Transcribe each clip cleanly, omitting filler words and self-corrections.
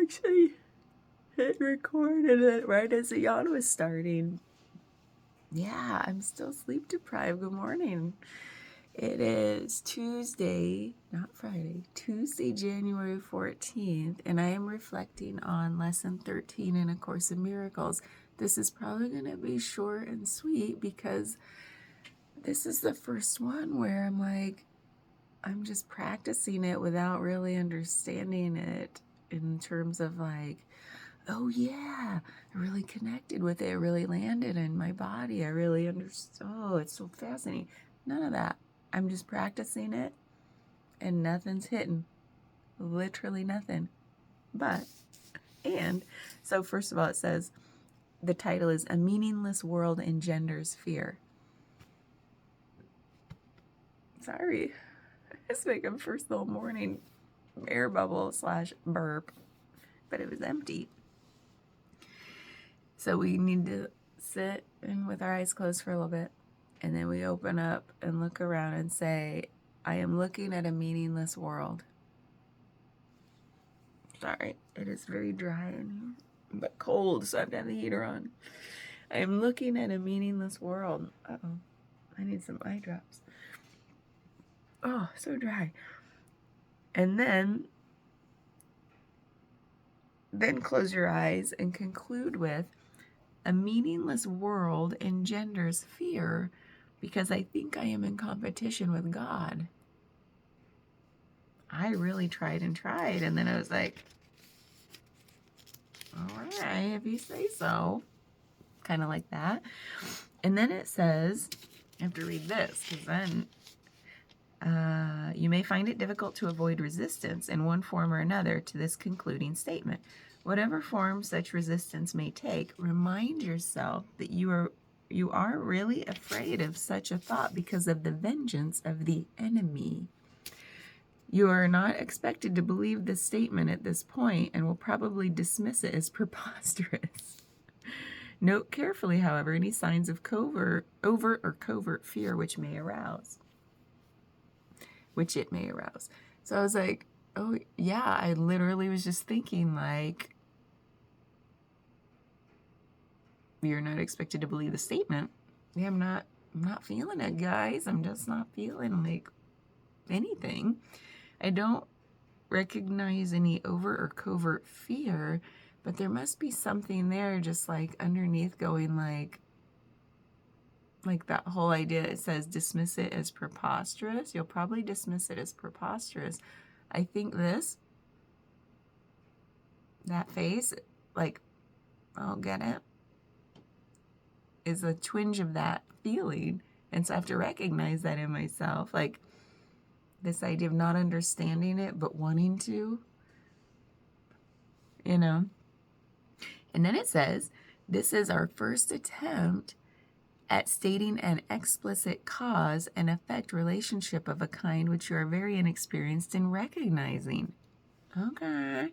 actually hit record, and then right as the yawn was starting. Yeah, I'm still sleep deprived. Good morning. It is Tuesday, not Friday, Tuesday, January 14th, and I am reflecting on Lesson 13 in A Course in Miracles. This is probably going to be short and sweet because this is the first one where I'm just practicing it without really understanding it in terms of oh yeah, I really connected with it. It really landed in my body. I really understood. Oh, it's so fascinating. None of that. I'm just practicing it and nothing's hitting. Literally nothing. So first of all, it says, the title is A Meaningless World Engenders Fear. Sorry. It's like a first little morning air bubble / burp, but it was empty. So we need to sit in with our eyes closed for a little bit, and then we open up and look around and say, I am looking at a meaningless world. Sorry, it is very dry in here, but cold, so I have to have the heater on. I am looking at a meaningless world. Uh-oh, I need some eye drops. Oh, so dry. And then close your eyes and conclude with, a meaningless world engenders fear because I think I am in competition with God. I really tried, and then I was like, all right, if you say so. Kind of like that. And then it says, I have to read this, because then you may find it difficult to avoid resistance in one form or another to this concluding statement. Whatever form such resistance may take, remind yourself that you are really afraid of such a thought because of the vengeance of the enemy. You are not expected to believe this statement at this point and will probably dismiss it as preposterous. Note carefully, however, any signs of overt or covert fear which it may arouse. So I was like, oh yeah, I literally was just thinking you're not expected to believe the statement. Yeah, I'm not feeling it, guys. I'm just not feeling like anything. I don't recognize any overt or covert fear, but there must be something there just underneath going like that whole idea. It says dismiss it as preposterous. You'll probably dismiss it as preposterous. I think that face, I'll get it, is a twinge of that feeling. And so I have to recognize that in myself. This idea of not understanding it, but wanting to, And then it says, this is our first attempt at stating an explicit cause and effect relationship of a kind which you are very inexperienced in recognizing. Okay.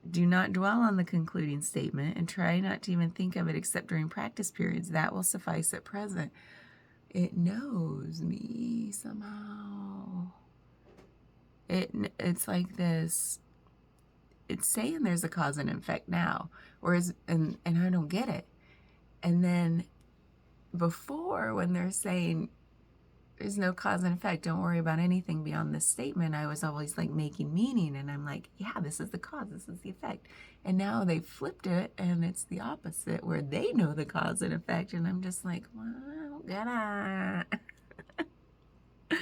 Do not dwell on the concluding statement and try not to even think of it except during practice periods. That will suffice at present. It knows me somehow. It's like this. It's saying there's a cause and effect now, and I don't get it. And then before, when they're saying there's no cause and effect, don't worry about anything beyond this statement, I was always making meaning, and I'm like, yeah, this is the cause, this is the effect. And now they flipped it, and it's the opposite, where they know the cause and effect, and I'm just like, well, I don't get it.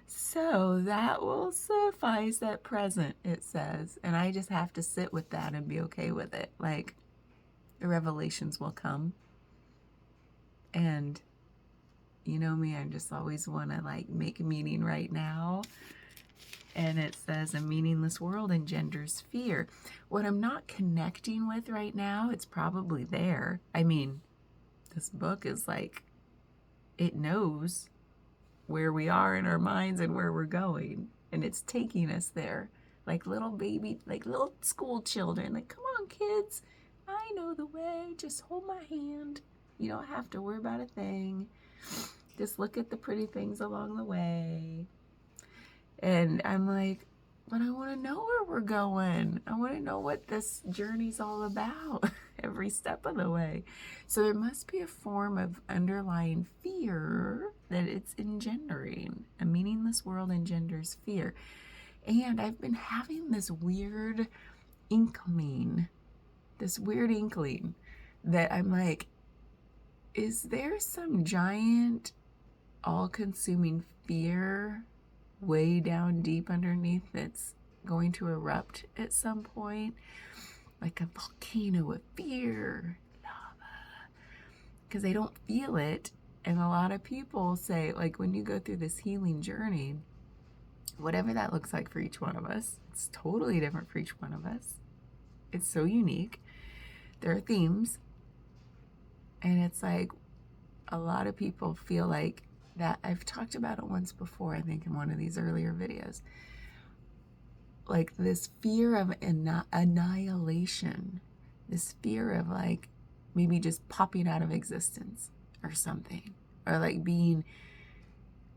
So that will suffice at present, it says, and I just have to sit with that and be okay with it. The revelations will come, and you know me, I just always want to make meaning right now. And it says a meaningless world engenders fear. What I'm not connecting with right now, it's probably there. I mean, this book is it knows where we are in our minds and where we're going. And it's taking us there. Little baby, little school children. Come on, kids. I know the way. Just hold my hand. You don't have to worry about a thing. Just look at the pretty things along the way. And I'm like, but I want to know where we're going. I want to know what this journey's all about every step of the way. So there must be a form of underlying fear that it's engendering. A meaningless world engenders fear. And I've been having this weird inkling that I'm like, is there some giant all-consuming fear way down deep underneath that's going to erupt at some point, like a volcano of fear, lava, because I don't feel it. And a lot of people say, like, when you go through this healing journey, whatever that looks like for each one of us, it's totally different for each one of us. It's so unique. There are themes, and it's like a lot of people feel like that. I've talked about it once before, I think in one of these earlier videos, like this fear of annihilation, this fear of like maybe just popping out of existence or something, or like being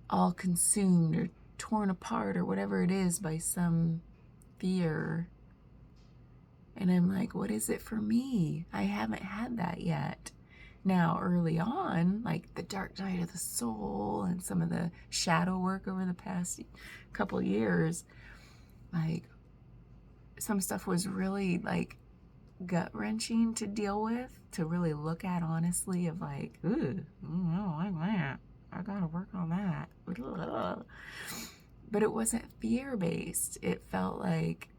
all consumed or torn apart or whatever it is by some fear. And I'm like, what is it for me? I haven't had that yet. Now, early on, like the dark night of the soul and some of the shadow work over the past couple years, like some stuff was really like gut-wrenching to deal with, to really look at honestly, of like, ooh, I don't like that. I gotta work on that. But it wasn't fear-based. It felt like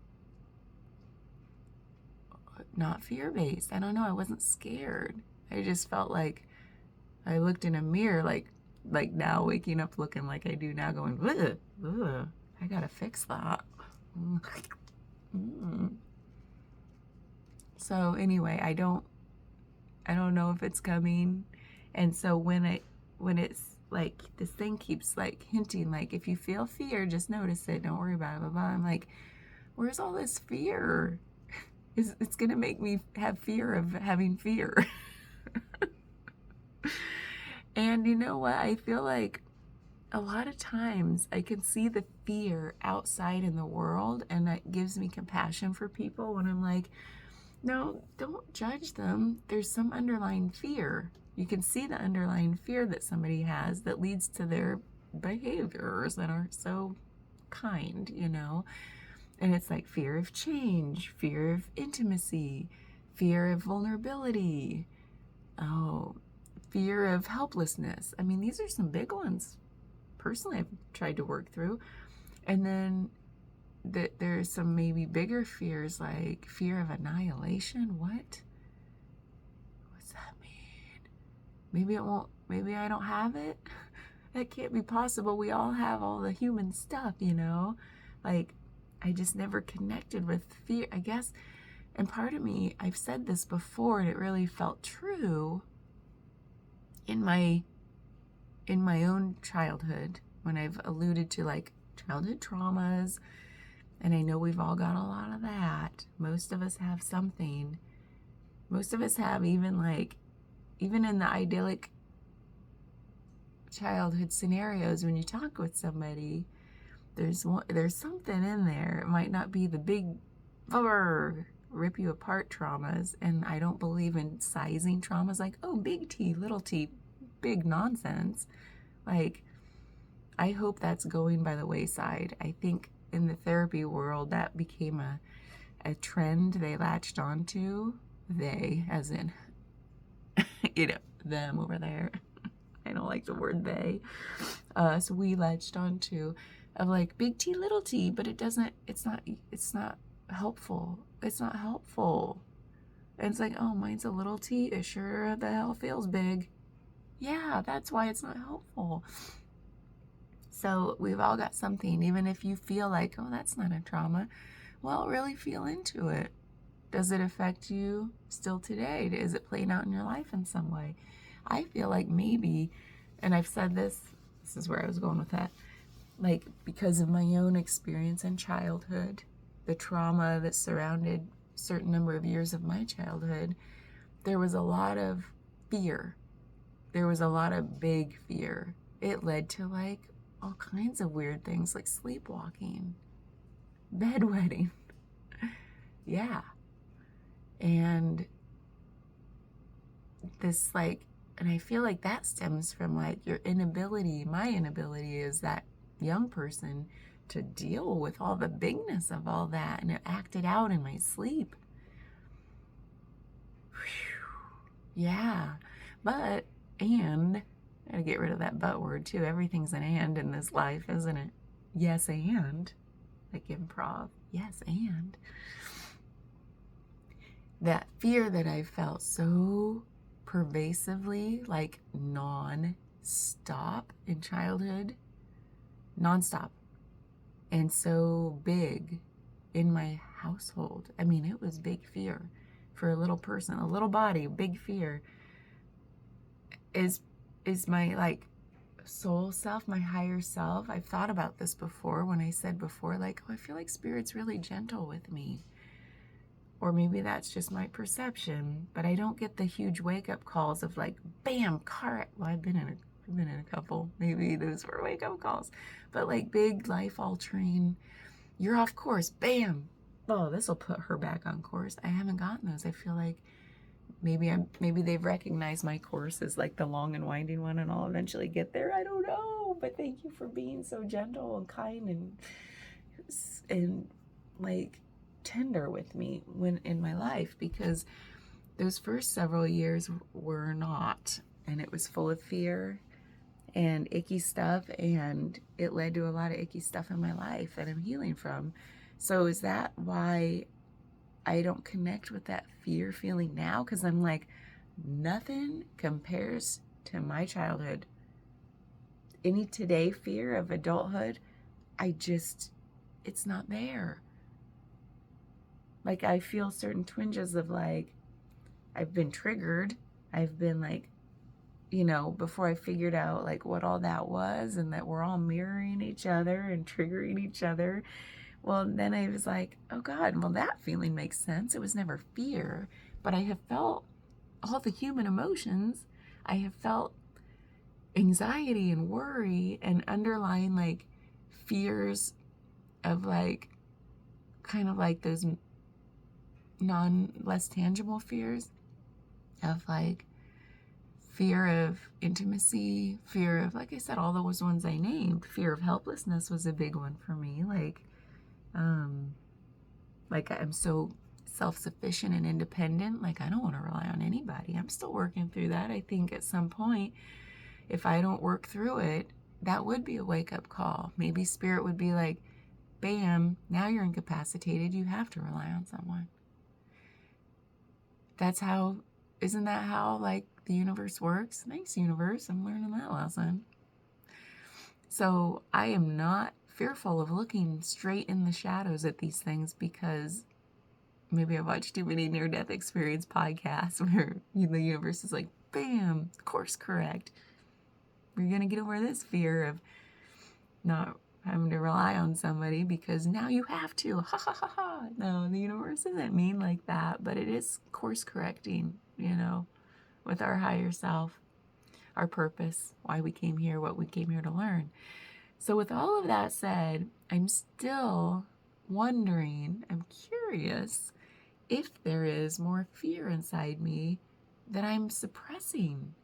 not fear-based. I don't know. I wasn't scared. I just felt like I looked in a mirror, like now waking up looking like I do now, going, ugh, ugh, I gotta fix that. So anyway, I don't know if it's coming. And so when it's like this thing keeps like hinting, like if you feel fear, just notice it, don't worry about it, blah, blah. I'm like, where's all this fear? It's gonna make me have fear of having fear. And you know what? I feel like a lot of times I can see the fear outside in the world, and that gives me compassion for people when I'm like, no, don't judge them. There's some underlying fear. You can see the underlying fear that somebody has that leads to their behaviors that aren't so kind, you know? And it's like fear of change, fear of intimacy, fear of vulnerability, fear of helplessness. I mean, these are some big ones. Personally, I've tried to work through. And then there's some maybe bigger fears, like fear of annihilation. What's that mean? Maybe it won't, maybe I don't have it. That can't be possible. We all have all the human stuff, you know? Like, I just never connected with fear, I guess. And part of me, I've said this before, and it really felt true in my own childhood, when I've alluded to like childhood traumas, and I know we've all got a lot of that. Most of us have something. Most of us have, even in the idyllic childhood scenarios, when you talk with somebody, there's something in there. It might not be the big rip you apart traumas, and I don't believe in sizing traumas like, oh, big T, little t, big nonsense. Like, I hope that's going by the wayside. I think in the therapy world that became a trend they latched onto. They, as in, you know, them over there. I don't like the word they. So we latched onto of like big T, little t, but it's not helpful. It's not helpful. And it's like, oh, mine's a little t. It sure the hell feels big. Yeah, that's why it's not helpful. So we've all got something, even if you feel like, oh, that's not a trauma. Well, really feel into it. Does it affect you still today? Is it playing out in your life in some way? I feel like maybe, and I've said this is where I was going with that, like because of my own experience in childhood, the trauma that surrounded a certain number of years of my childhood, there was a lot of fear. There was a lot of big fear. It led to like all kinds of weird things like sleepwalking. bedwetting. Yeah. And this and I feel like that stems from your inability, my inability as that young person to deal with all the bigness of all that, and it acted out in my sleep. Whew. Yeah. But, and, I gotta get rid of that but word too. Everything's an and in this life, isn't it? Yes, and. Like improv. Yes, and. That fear that I felt so pervasively, non-stop in childhood, non-stop, and so big in my household. I mean, it was big fear for a little person, a little body, big fear is my soul self, my higher self. I've thought about this before when I said before, I feel like Spirit's really gentle with me. Or maybe that's just my perception, but I don't get the huge wake-up calls of bam, car. Well, I've been in a couple. Maybe those were wake-up calls, but big life-altering. You're off course. Bam. Oh, this will put her back on course. I haven't gotten those. I feel like maybe they've recognized my course as the long and winding one, and I'll eventually get there. I don't know. But thank you for being so gentle and kind and tender with me when in my life, because those first several years were not, and it was full of fear and icky stuff, and it led to a lot of icky stuff in my life that I'm healing from. So is that why I don't connect with that fear feeling now? Because I'm nothing compares to my childhood. Any today fear of adulthood, it's not there. I feel certain twinges of I've been triggered. I've been before I figured out what all that was, and that we're all mirroring each other and triggering each other. Well, then I was oh God, well, that feeling makes sense. It was never fear, but I have felt all the human emotions. I have felt anxiety and worry and underlying fears of kind of those less tangible fears of fear of intimacy, fear of, I said, all those ones I named. Fear of helplessness was a big one for me. I'm so self-sufficient and independent. I don't want to rely on anybody. I'm still working through that. I think at some point, if I don't work through it, that would be a wake-up call. Maybe Spirit would be bam, now you're incapacitated. You have to rely on someone. Isn't that how the universe works? Thanks, universe. I'm learning that lesson. So I am not fearful of looking straight in the shadows at these things, because maybe I watched too many near-death experience podcasts where the universe is bam, course correct. We're going to get over this fear of not having to rely on somebody because now you have to. Ha ha ha ha. No, the universe isn't mean like that, but it is course correcting, with our higher self, our purpose, why we came here, what we came here to learn. So with all of that said, I'm still wondering, I'm curious if there is more fear inside me that I'm suppressing.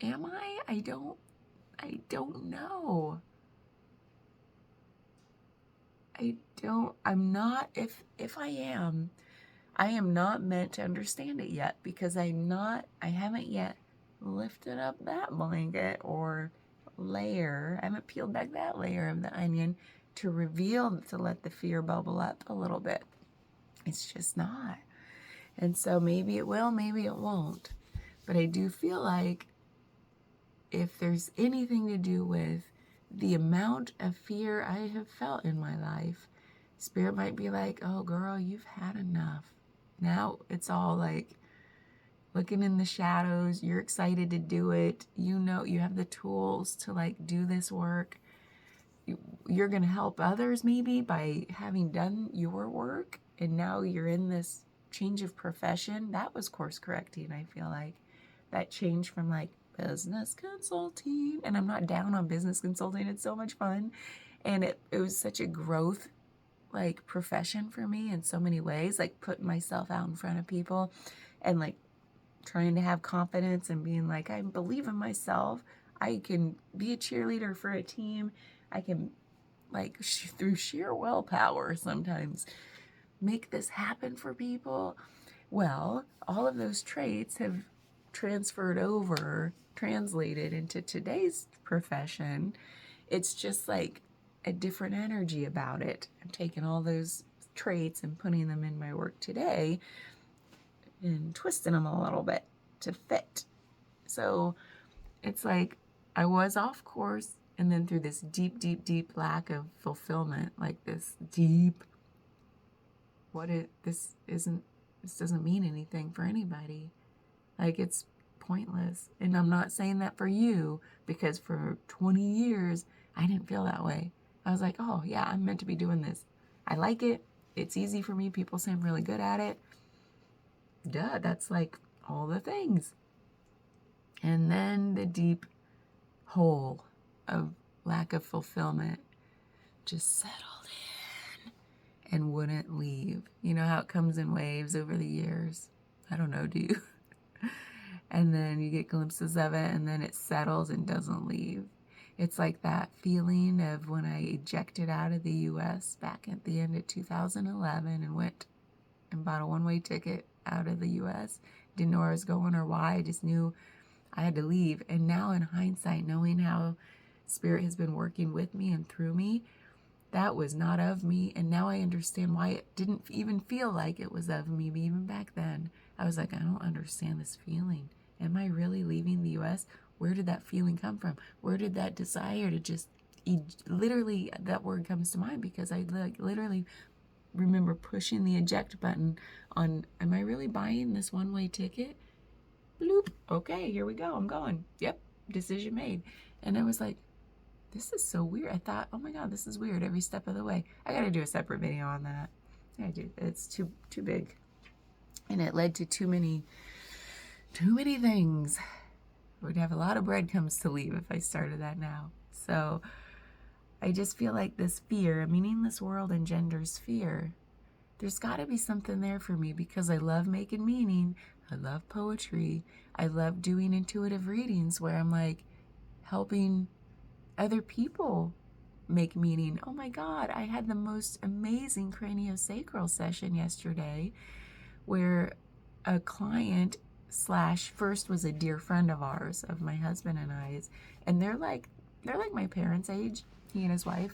Am I? I don't know. I'm not, if I am not meant to understand it yet, because I haven't yet lifted up that blanket or layer. I haven't peeled back that layer of the onion to let the fear bubble up a little bit. It's just not. And so maybe it will, maybe it won't. But I do feel like if there's anything to do with the amount of fear I have felt in my life, Spirit might be oh girl, you've had enough. Now it's all looking in the shadows. You're excited to do it. You have the tools to do this work. You're going to help others maybe by having done your work. And now you're in this change of profession. That was course correcting. I feel that change from business consulting, and I'm not down on business consulting. It's so much fun. And it was such a growth like profession for me in so many ways, like putting myself out in front of people and like trying to have confidence and being like, I believe in myself. I can be a cheerleader for a team. I can, like, through sheer willpower sometimes make this happen for people. Well, all of those traits have translated into today's profession. It's just like a different energy about it. I'm taking all those traits and putting them in my work today and twisting them a little bit to fit. So it's like I was off course, and then through this deep, deep, deep lack of fulfillment, like this deep, this doesn't mean anything for anybody. Like, it's pointless. And I'm not saying that for you, because for 20 years, I didn't feel that way. I was like, oh yeah, I'm meant to be doing this. I like it. It's easy for me. People say I'm really good at it. Duh, that's like all the things. And then the deep hole of lack of fulfillment just settled in and wouldn't leave. You know how it comes in waves over the years? I don't know, do you? And then you get glimpses of it, and then it settles and doesn't leave. It's like that feeling of when I ejected out of the U.S. back at the end of 2011 and went and bought a one-way ticket out of the U.S. Didn't know where I was going or why. I just knew I had to leave. And now in hindsight, knowing how Spirit has been working with me and through me, that was not of me. And now I understand why it didn't even feel like it was of me. But even back then, I was like, I don't understand this feeling. Am I really leaving the U.S.? Where did that feeling come from? Where did that desire to just, literally, that word comes to mind because I literally remember pushing the eject button on, am I really buying this one-way ticket? Bloop. Okay, here we go. I'm going. Yep. Decision made. And I was like, this is so weird. I thought, oh my God, this is weird every step of the way. I got to do a separate video on that. I do. It's too big. And it led to too many things. We'd have a lot of breadcrumbs to leave if I started that now. So I just feel like this fear, a meaningless world engenders fear. There's got to be something there for me because I love making meaning. I love poetry. I love doing intuitive readings where I'm like helping other people make meaning. Oh my God, I had the most amazing craniosacral session yesterday where a client first was a dear friend of ours, of my husband and I's, and they're like my parents' age, he and his wife.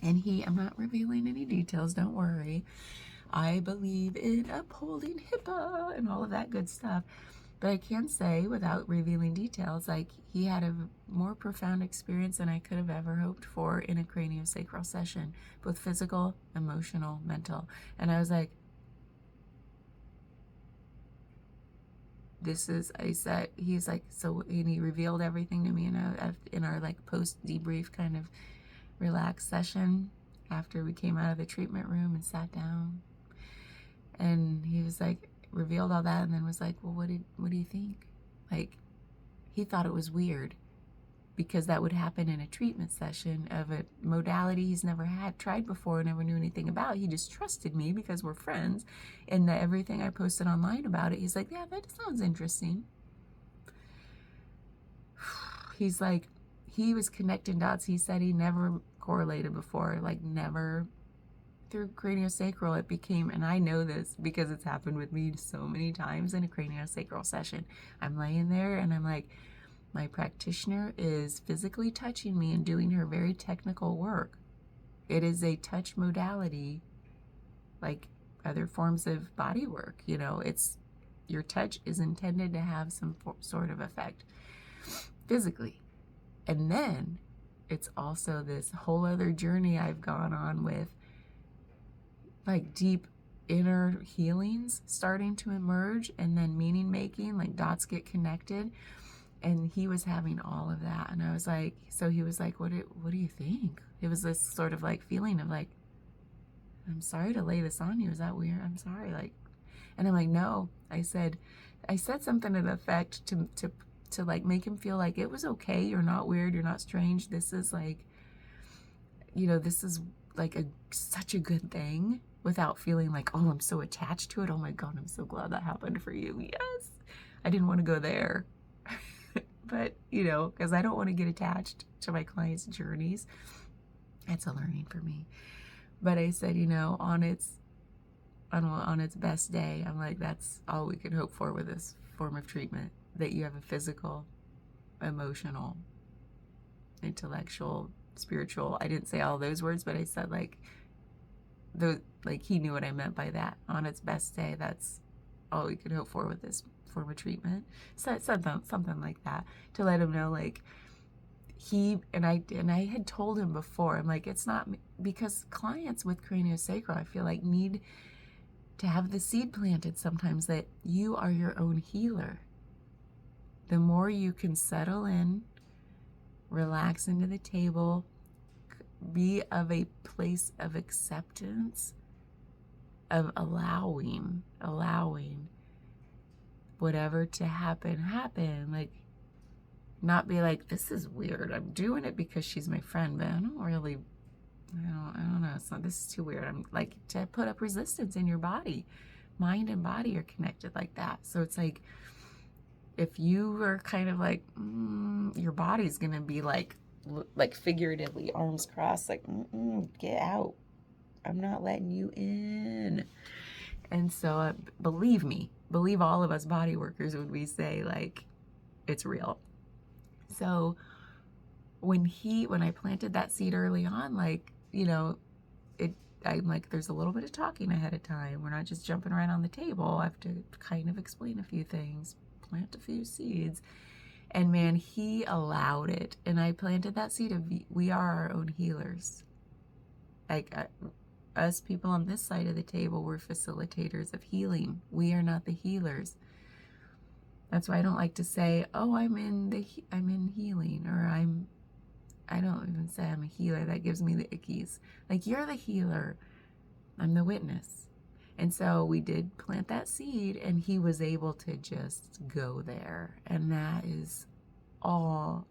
And I'm not revealing any details, don't worry. I believe in upholding HIPAA and all of that good stuff. But I can say, without revealing details, like he had a more profound experience than I could have ever hoped for in a craniosacral session, both physical, emotional, mental. And I was like, he's like, so, and he revealed everything to me in our like post debrief kind of relaxed session after we came out of the treatment room and sat down. And he was like, revealed all that, and then was like, well, what do you think? Like, he thought it was weird because that would happen in a treatment session of a modality he's never tried before, never knew anything about. He just trusted me because we're friends, and that everything I posted online about it, he's like, yeah, that sounds interesting. He's like, he was connecting dots. He said he never correlated before, like never. Through craniosacral, it became, and I know this because it's happened with me so many times in a craniosacral session. I'm laying there and I'm like, my practitioner is physically touching me and doing her very technical work. It is a touch modality like other forms of body work. You know, your touch is intended to have some sort of effect physically. And then it's also this whole other journey I've gone on with like deep inner healings starting to emerge, and then meaning making, like dots get connected. And he was having all of that, and I was like, so he was like, what do you think? It was this sort of like feeling of like, I'm sorry to lay this on you, is that weird? I'm sorry, like, and I'm like, no. I said something to the effect to like make him feel like it was okay, you're not weird, you're not strange, this is like, you know, this is like such a good thing without feeling like, oh, I'm so attached to it. Oh my God, I'm so glad that happened for you. Yes. I didn't want to go there. But, because I don't want to get attached to my clients' journeys. It's a learning for me. But I said, on its best day, I'm like, that's all we can hope for with this form of treatment, that you have a physical, emotional, intellectual, spiritual. I didn't say all those words, but I said he knew what I meant by that. On its best day, that's all we could hope for with this form of treatment. So I said something like that to let him know, like, I had told him before, I'm like, it's not, because clients with craniosacral, I feel like, need to have the seed planted sometimes that you are your own healer. The more you can settle in, relax into the table, be of a place of acceptance, of allowing whatever to happen, like, not be like, this is weird, I'm doing it because she's my friend, but I don't know, it's not, this is too weird. I'm like, to put up resistance in your body. Mind and body are connected like that. So it's like, if you are kind of like, your body's gonna be like figuratively, arms crossed, like, get out, I'm not letting you in. And so believe all of us body workers when we say, like, it's real. So when I planted that seed early on, like, I'm like, there's a little bit of talking ahead of time. We're not just jumping right on the table. I have to kind of explain a few things, plant a few seeds. And man, he allowed it. And I planted that seed of, we are our own healers. Like, us people on this side of the table, we're facilitators of healing. We are not the healers. That's why I don't like to say, oh, I'm in healing, or I don't even say I'm a healer. That gives me the ickies. Like, you're the healer. I'm the witness. And so we did plant that seed, and he was able to just go there. And that is all,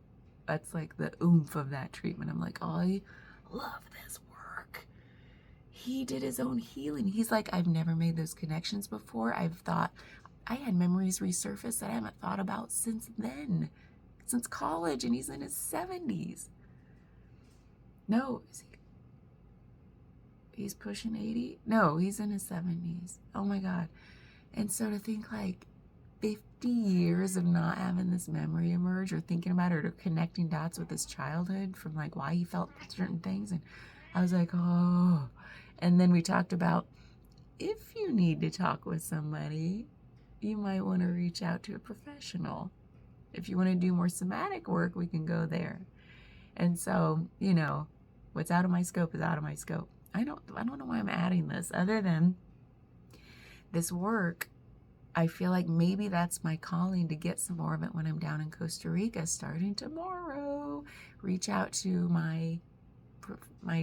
that's like the oomph of that treatment. I'm like, oh, I love this work. He did his own healing. He's like, I've never made those connections before. I had memories resurface that I haven't thought about since then, since college, and he's in his 70s. No, he's pushing 80? No, he's in his 70s. Oh my God. And so to think, like, 50 years of not having this memory emerge, or thinking about it, or connecting dots with his childhood from, like, why he felt certain things. And I was like, oh. And then we talked about, if you need to talk with somebody, you might want to reach out to a professional. If you want to do more somatic work, we can go there. And so, what's out of my scope is out of my scope. I don't know why I'm adding this, other than this work. I feel like maybe that's my calling, to get some more of it when I'm down in Costa Rica starting tomorrow. Reach out to my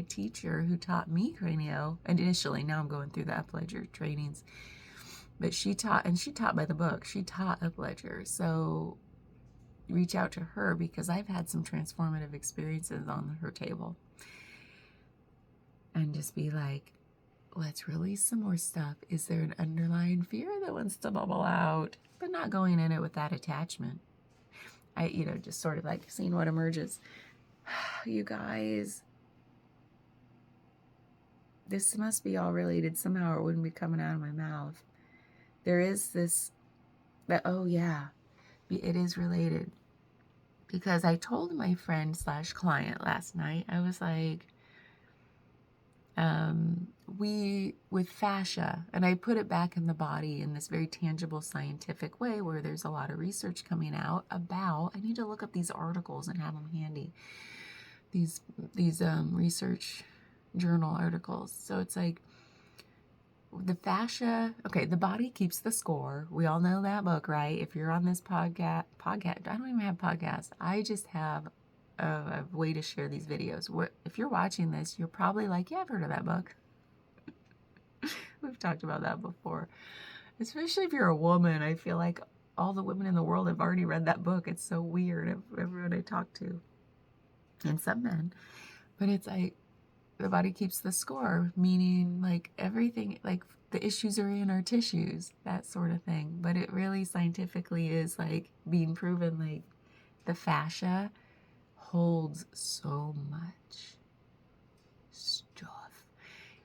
teacher who taught me cranio initially. Now I'm going through the Upledger trainings. But she taught by the book. She taught Upledger. So reach out to her, because I've had some transformative experiences on her table. And just be like, let's release some more stuff. Is there an underlying fear that wants to bubble out? But not going in it with that attachment. Just sort of like seeing what emerges. You guys, this must be all related somehow, or it wouldn't be coming out of my mouth. There is this, oh yeah, it is related. Because I told my friend / client last night, I was like, with fascia, and I put it back in the body in this very tangible scientific way, where there's a lot of research coming out about, I need to look up these articles and have them handy, these research journal articles. So it's like, the fascia, okay, the body keeps the score. We all know that book, right? If you're on this podcast, I don't even have podcasts. I just have a way to share these videos. If you're watching this, you're probably like, yeah, I've heard of that book. We've talked about that before. Especially if you're a woman. I feel like all the women in the world have already read that book. It's so weird, everyone I talk to. And some men. But it's like, the body keeps the score, meaning like everything, like the issues are in our tissues, that sort of thing. But it really scientifically is like being proven, like the fascia holds so much stuff.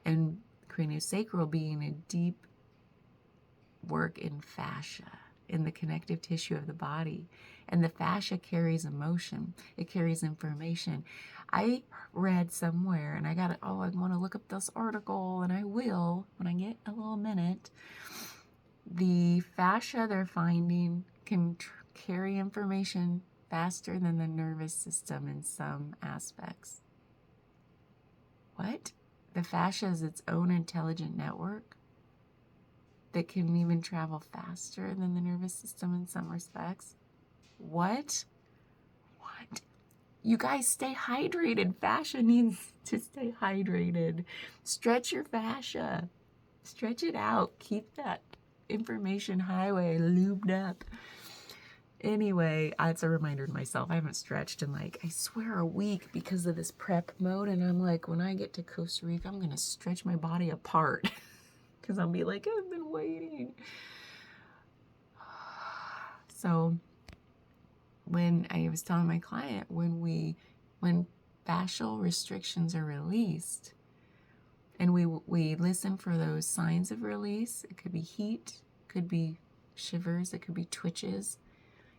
And craniosacral being a deep work in fascia, in the connective tissue of the body. And the fascia carries emotion. It carries information. I read somewhere, and I want to look up this article, and I will when I get a little minute. The fascia they're finding can carry information faster than the nervous system in some aspects. What? The fascia is its own intelligent network that can even travel faster than the nervous system in some respects. What? What? You guys stay hydrated. Fascia needs to stay hydrated. Stretch your fascia. Stretch it out. Keep that information highway lubed up. Anyway, it's a reminder to myself. I haven't stretched in I swear a week because of this prep mode. And I'm like, when I get to Costa Rica, I'm going to stretch my body apart. Because I'll be like, I've been waiting. So when I was telling my client, when fascial restrictions are released, and we listen for those signs of release, it could be heat, it could be shivers, it could be twitches,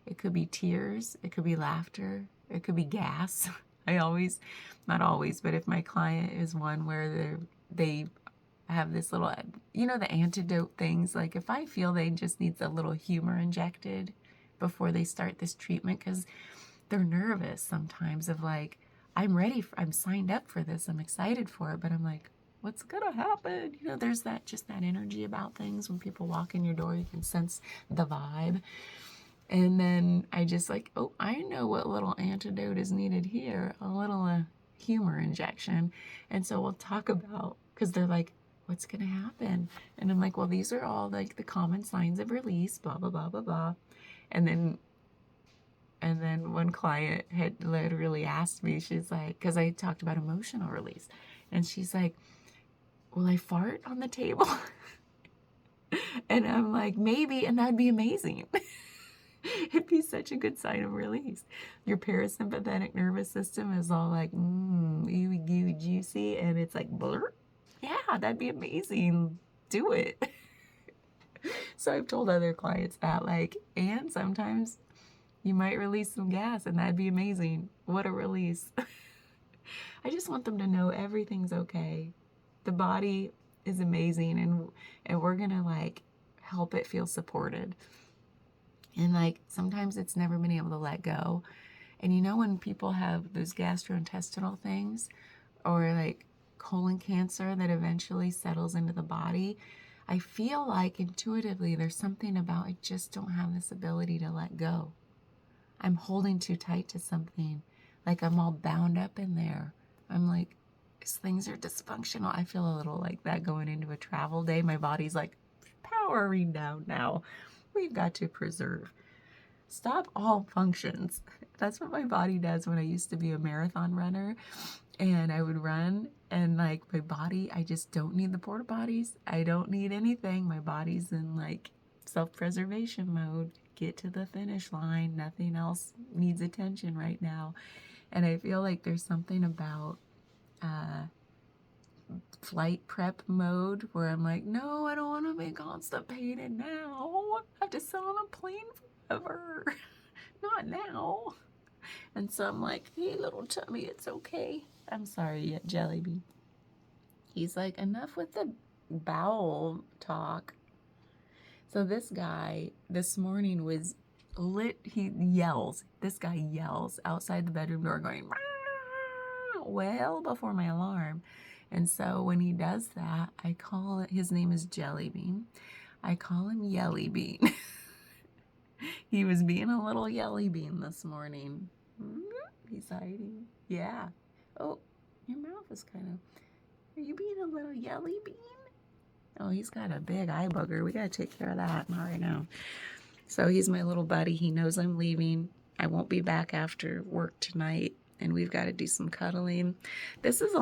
it could be tears, it could be laughter, it could be gas. Not always, but if my client is one where they have this little, the antidote things, like if I feel they just need a little humor injected before they start this treatment, because they're nervous sometimes of like, I'm signed up for this, I'm excited for it, but I'm like, what's gonna happen? There's just that energy about things. When people walk in your door, you can sense the vibe. And then I just I know what little antidote is needed here, a little humor injection. And so we'll talk about, because they're like, what's going to happen? And I'm like, well, these are all the common signs of release, blah, blah, blah, blah, blah. And then one client had literally asked me, she's like, because I talked about emotional release. And she's like, will I fart on the table? And I'm like, maybe, and that'd be amazing. It'd be such a good sign of release. Your parasympathetic nervous system is all like, ooey, juicy, and it's like, blur. Yeah, that'd be amazing. Do it. So I've told other clients that, and sometimes you might release some gas, and that'd be amazing. What a release. I just want them to know everything's okay. The body is amazing, and we're gonna help it feel supported. And sometimes it's never been able to let go. And when people have those gastrointestinal things, or colon cancer that eventually settles into the body, I feel like intuitively there's something about, I just don't have this ability to let go. I'm holding too tight to something. I'm all bound up in there. I'm like, things are dysfunctional. I feel a little like that going into a travel day. My body's like, powering down now. We've got to preserve. Stop all functions. That's what my body does. When I used to be a marathon runner and I would run, and my body, I just don't need the porta potties. I don't need anything. My body's in self-preservation mode. Get to the finish line. Nothing else needs attention right now. And I feel like there's something about flight prep mode where I'm like, no, I don't want to be constipated now. I have to sit on a plane forever. Not now. And so I'm like, hey, little tummy, it's okay. I'm sorry, Jellybean. He's like, enough with the bowel talk. So this guy this morning was lit. This guy yells outside the bedroom door going, well before my alarm. And so when he does that, his name is Jellybean. I call him Yellybean. He was being a little Yellybean this morning. He's hiding. Yeah. Oh, your mouth is are you being a little Yellybean? Oh, he's got a big eye booger. We got to take care of that. Not right now. So he's my little buddy. He knows I'm leaving. I won't be back after work tonight. and we've got to do some cuddling. This is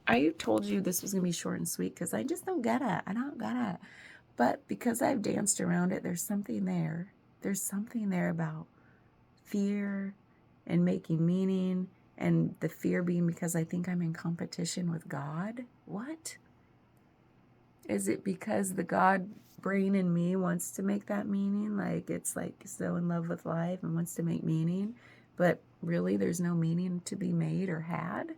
I told you this was going to be short and sweet because I just don't get it. I don't get it. But because I've danced around it, there's something there. There's something there about fear and making meaning, and the fear being because I think I'm in competition with God. What? Is it because the God brain in me wants to make that meaning? Like, it's like so in love with life and wants to make meaning, but really there's no meaning to be made or had?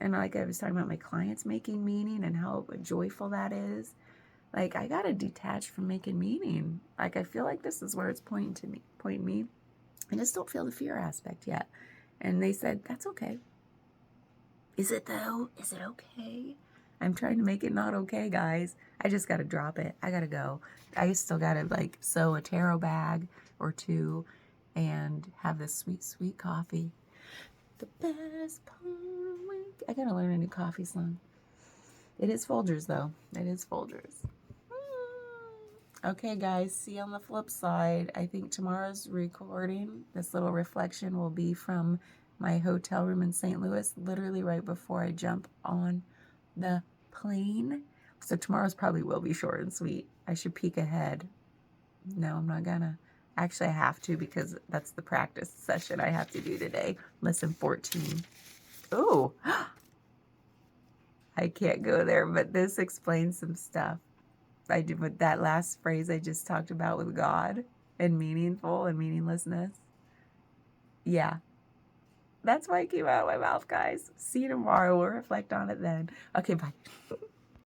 And like I was talking about my clients making meaning and how joyful that is. Like, I got to detach from making meaning. Like, I feel like this is where it's pointing me. I just don't feel the fear aspect yet. And they said, that's okay. Is it though? Is it okay? I'm trying to make it not okay, guys. I just got to drop it. I got to go. I still got to like sew a taro bag or two and have this sweet, sweet coffee. The best part of the week. I got to learn a new coffee song. It is Folgers, though. It is Folgers. Okay, guys, see you on the flip side. I think tomorrow's recording, this little reflection, will be from my hotel room in St. Louis, literally right before I jump on the plane. So tomorrow's probably will be short and sweet. I should peek ahead. No, I'm not gonna. Actually, I have to because that's the practice session I have to do today. Lesson 14. Oh, I can't go there, but this explains some stuff. I did with that last phrase I just talked about with God and meaningful and meaninglessness. Yeah, that's why it came out of my mouth, guys. See you tomorrow. We'll reflect on it then. Okay, bye.